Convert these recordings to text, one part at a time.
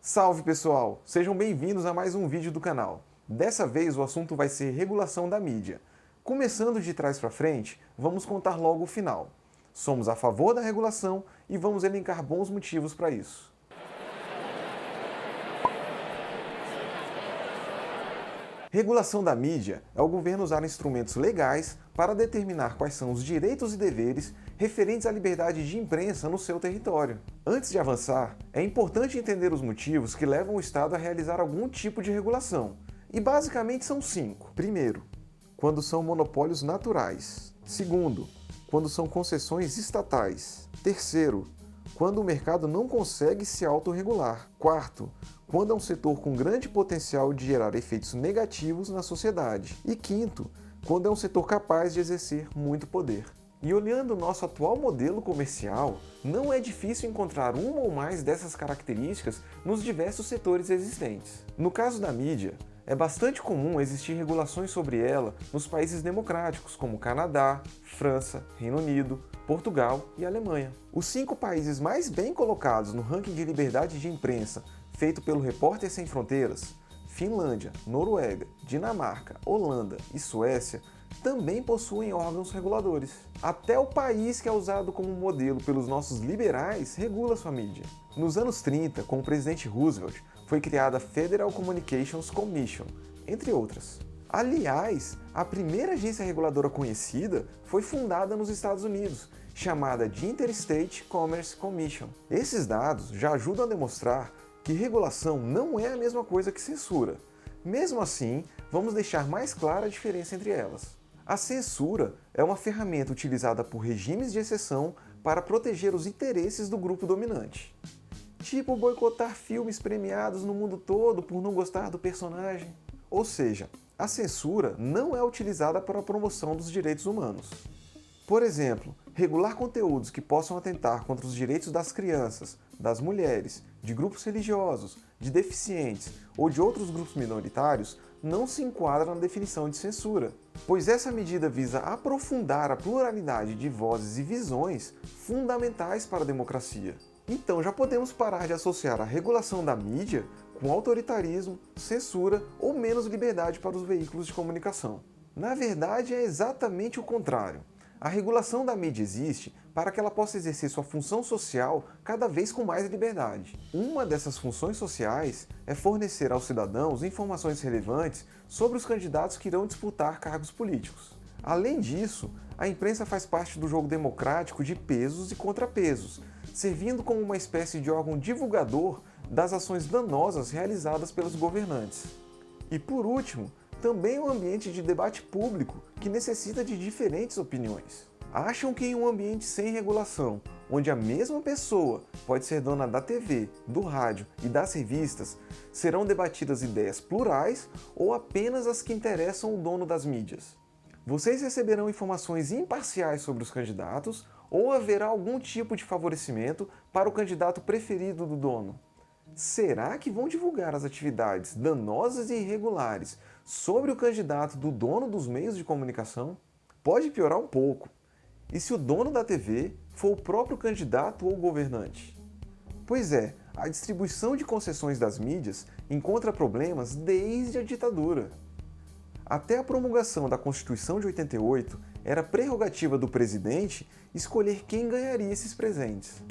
Salve pessoal, sejam bem-vindos a mais um vídeo do canal. Dessa vez o assunto vai ser regulação da mídia. Começando de trás para frente, vamos contar logo o final. Somos a favor da regulação e vamos elencar bons motivos para isso. Regulação da mídia é o governo usar instrumentos legais para determinar quais são os direitos e deveres referentes à liberdade de imprensa no seu território. Antes de avançar, é importante entender os motivos que levam o Estado a realizar algum tipo de regulação. E basicamente são 5. Primeiro, quando são monopólios naturais. Segundo, quando são concessões estatais. Terceiro, quando o mercado não consegue se autorregular. Quarto, quando é um setor com grande potencial de gerar efeitos negativos na sociedade. E quinto, quando é um setor capaz de exercer muito poder. E olhando o nosso atual modelo comercial, não é difícil encontrar uma ou mais dessas características nos diversos setores existentes. No caso da mídia, é bastante comum existir regulações sobre ela nos países democráticos, como Canadá, França, Reino Unido, Portugal e Alemanha. Os 5 países mais bem colocados no ranking de liberdade de imprensa feito pelo Repórter Sem Fronteiras, Finlândia, Noruega, Dinamarca, Holanda e Suécia, também possuem órgãos reguladores. Até o país que é usado como modelo pelos nossos liberais regula sua mídia. Nos anos 30, com o presidente Roosevelt, foi criada a Federal Communications Commission, entre outras. Aliás, a primeira agência reguladora conhecida foi fundada nos Estados Unidos, chamada de Interstate Commerce Commission. Esses dados já ajudam a demonstrar que regulação não é a mesma coisa que censura. Mesmo assim, vamos deixar mais clara a diferença entre elas. A censura é uma ferramenta utilizada por regimes de exceção para proteger os interesses do grupo dominante. Tipo boicotar filmes premiados no mundo todo por não gostar do personagem. Ou seja, a censura não é utilizada para a promoção dos direitos humanos. Por exemplo, regular conteúdos que possam atentar contra os direitos das crianças, das mulheres, de grupos religiosos, de deficientes ou de outros grupos minoritários não se enquadra na definição de censura, pois essa medida visa aprofundar a pluralidade de vozes e visões fundamentais para a democracia. Então já podemos parar de associar a regulação da mídia com autoritarismo, censura ou menos liberdade para os veículos de comunicação. Na verdade, é exatamente o contrário. A regulação da mídia existe para que ela possa exercer sua função social cada vez com mais liberdade. Uma dessas funções sociais é fornecer aos cidadãos informações relevantes sobre os candidatos que irão disputar cargos políticos. Além disso, a imprensa faz parte do jogo democrático de pesos e contrapesos, servindo como uma espécie de órgão divulgador das ações danosas realizadas pelos governantes. E por último, também um ambiente de debate público que necessita de diferentes opiniões. Acham que em um ambiente sem regulação, onde a mesma pessoa pode ser dona da TV, do rádio e das revistas, serão debatidas ideias plurais ou apenas as que interessam o dono das mídias? Vocês receberão informações imparciais sobre os candidatos ou haverá algum tipo de favorecimento para o candidato preferido do dono? Será que vão divulgar as atividades danosas e irregulares sobre o candidato do dono dos meios de comunicação? Pode piorar um pouco. E se o dono da TV for o próprio candidato ou governante? Pois é, a distribuição de concessões das mídias encontra problemas desde a ditadura. Até a promulgação da Constituição de 88, era prerrogativa do presidente escolher quem ganharia esses presentes.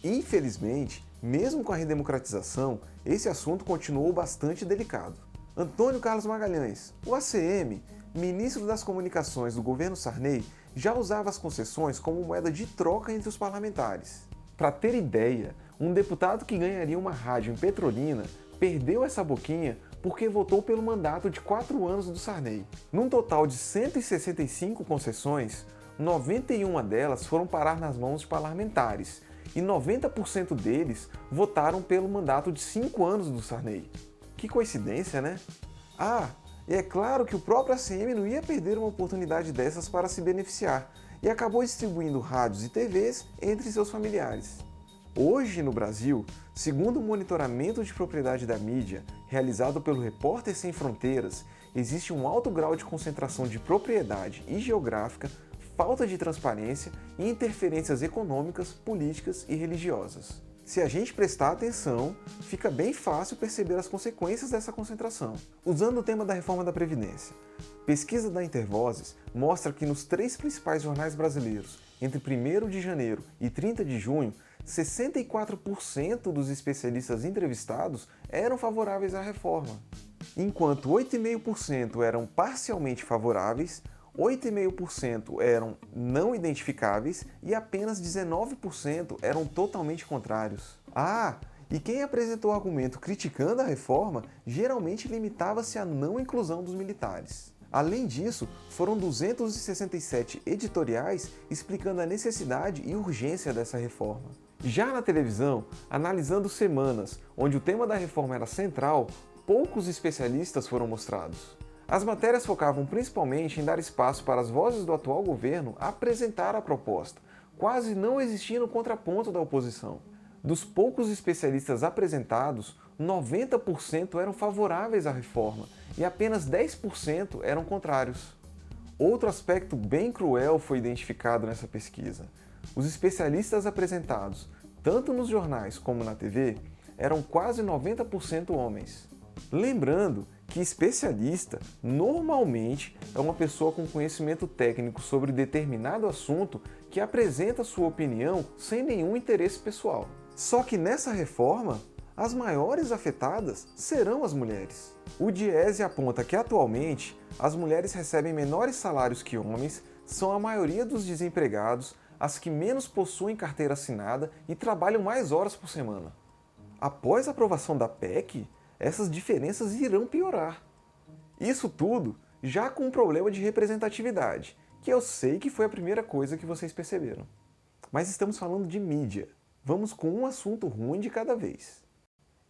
Infelizmente, mesmo com a redemocratização, esse assunto continuou bastante delicado. Antônio Carlos Magalhães, o ACM, ministro das Comunicações do governo Sarney, já usava as concessões como moeda de troca entre os parlamentares. Para ter ideia, um deputado que ganharia uma rádio em Petrolina perdeu essa boquinha porque votou pelo mandato de 4 anos do Sarney. Num total de 165 concessões, 91 delas foram parar nas mãos de parlamentares, e 90% deles votaram pelo mandato de 5 anos do Sarney. Que coincidência, né? Ah, e é claro que o próprio ACM não ia perder uma oportunidade dessas para se beneficiar, e acabou distribuindo rádios e TVs entre seus familiares. Hoje, no Brasil, segundo o monitoramento de propriedade da mídia, realizado pelo Repórter Sem Fronteiras, existe um alto grau de concentração de propriedade e geográfica, falta de transparência e interferências econômicas, políticas e religiosas. Se a gente prestar atenção, fica bem fácil perceber as consequências dessa concentração. Usando o tema da reforma da Previdência, pesquisa da Intervozes mostra que nos 3 principais jornais brasileiros, entre 1º de janeiro e 30 de junho, 64% dos especialistas entrevistados eram favoráveis à reforma, enquanto 8,5% eram parcialmente favoráveis, 8,5% eram não identificáveis e apenas 19% eram totalmente contrários. Ah, e quem apresentou argumento criticando a reforma geralmente limitava-se à não inclusão dos militares. Além disso, foram 267 editoriais explicando a necessidade e urgência dessa reforma. Já na televisão, analisando semanas onde o tema da reforma era central, poucos especialistas foram mostrados. As matérias focavam principalmente em dar espaço para as vozes do atual governo apresentar a proposta, quase não existindo contraponto da oposição. Dos poucos especialistas apresentados, 90% eram favoráveis à reforma e apenas 10% eram contrários. Outro aspecto bem cruel foi identificado nessa pesquisa. Os especialistas apresentados, tanto nos jornais como na TV, eram quase 90% homens. Lembrando que especialista normalmente é uma pessoa com conhecimento técnico sobre determinado assunto que apresenta sua opinião sem nenhum interesse pessoal. Só que nessa reforma, as maiores afetadas serão as mulheres. O Diese aponta que atualmente as mulheres recebem menores salários que homens, são a maioria dos desempregados, as que menos possuem carteira assinada e trabalham mais horas por semana. Após a aprovação da PEC, essas diferenças irão piorar. Isso tudo já com um problema de representatividade, que eu sei que foi a primeira coisa que vocês perceberam. Mas estamos falando de mídia. Vamos com um assunto ruim de cada vez.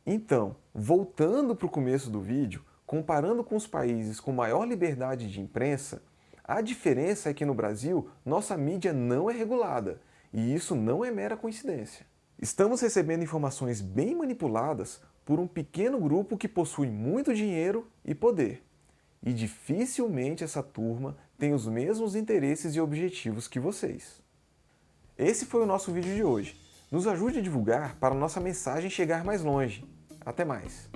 Então, voltando para o começo do vídeo, comparando com os países com maior liberdade de imprensa, a diferença é que no Brasil nossa mídia não é regulada, e isso não é mera coincidência. Estamos recebendo informações bem manipuladas por um pequeno grupo que possui muito dinheiro e poder. E dificilmente essa turma tem os mesmos interesses e objetivos que vocês. Esse foi o nosso vídeo de hoje. Nos ajude a divulgar para nossa mensagem chegar mais longe. Até mais!